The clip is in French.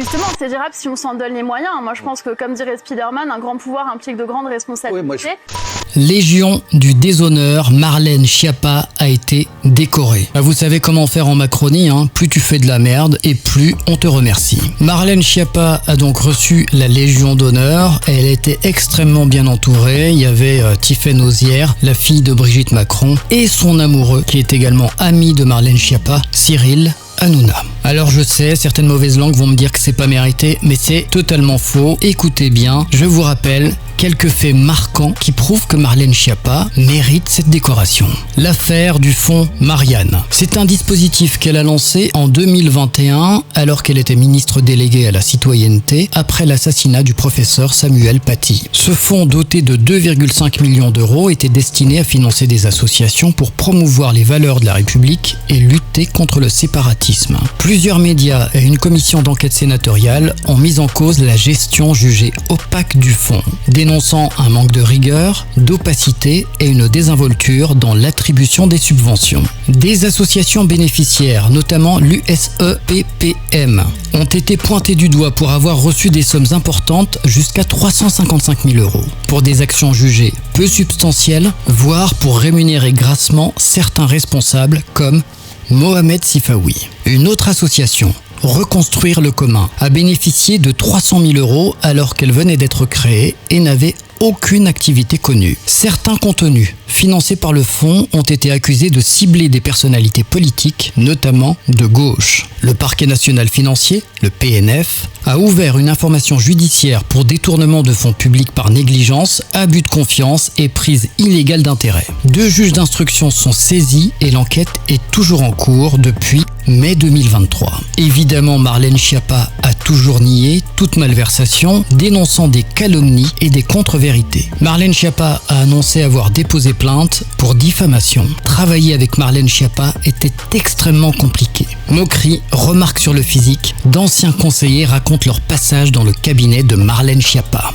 Justement, c'est gérable si on s'en donne les moyens. Moi, je pense que, comme dirait Spider-Man, un grand pouvoir implique de grandes responsabilités. Légion du déshonneur, Marlène Schiappa a été décorée. Vous savez comment faire en Macronie, hein. Plus tu fais de la merde et plus on te remercie. Marlène Schiappa a donc reçu la Légion d'honneur. Elle était extrêmement bien entourée. Il y avait Tiffaine Auzière, la fille de Brigitte Macron, et son amoureux, qui est également ami de Marlène Schiappa, Cyril Hanouna. Alors je sais, certaines mauvaises langues vont me dire que c'est pas mérité, mais c'est totalement faux. Écoutez bien, je vous rappelle quelques faits marquants qui prouvent que Marlène Schiappa mérite cette décoration. L'affaire du fonds Marianne. C'est un dispositif qu'elle a lancé en 2021 alors qu'elle était ministre déléguée à la citoyenneté après l'assassinat du professeur Samuel Paty. Ce fonds doté de 2,5 millions d'euros était destiné à financer des associations pour promouvoir les valeurs de la République et lutter contre le séparatisme. Plusieurs médias et une commission d'enquête sénatoriale ont mis en cause la gestion jugée opaque du fonds, dénonçant un manque de rigueur, d'opacité et une désinvolture dans l'attribution des subventions. Des associations bénéficiaires, notamment l'USEPPM, ont été pointées du doigt pour avoir reçu des sommes importantes jusqu'à 355 000 euros pour des actions jugées peu substantielles, voire pour rémunérer grassement certains responsables comme Mohamed Sifawi. Une autre association, Reconstruire le commun, a bénéficié de 300 000 euros alors qu'elle venait d'être créée et n'avait aucune activité connue. Certains contenus financés par le fonds ont été accusés de cibler des personnalités politiques, notamment de gauche. Le parquet national financier, le PNF, a ouvert une information judiciaire pour détournement de fonds publics par négligence, abus de confiance et prise illégale d'intérêt. 2 juges d'instruction sont saisis et l'enquête est toujours en cours depuis mai 2023. Évidemment, Marlène Schiappa a toujours nié toute malversation, dénonçant des calomnies et des contre-vérités. Marlène Schiappa a annoncé avoir déposé plainte pour diffamation. Travailler avec Marlène Schiappa était extrêmement compliqué. Moqueries, remarques sur le physique, d'anciens conseillers racontent leur passage dans le cabinet de Marlène Schiappa.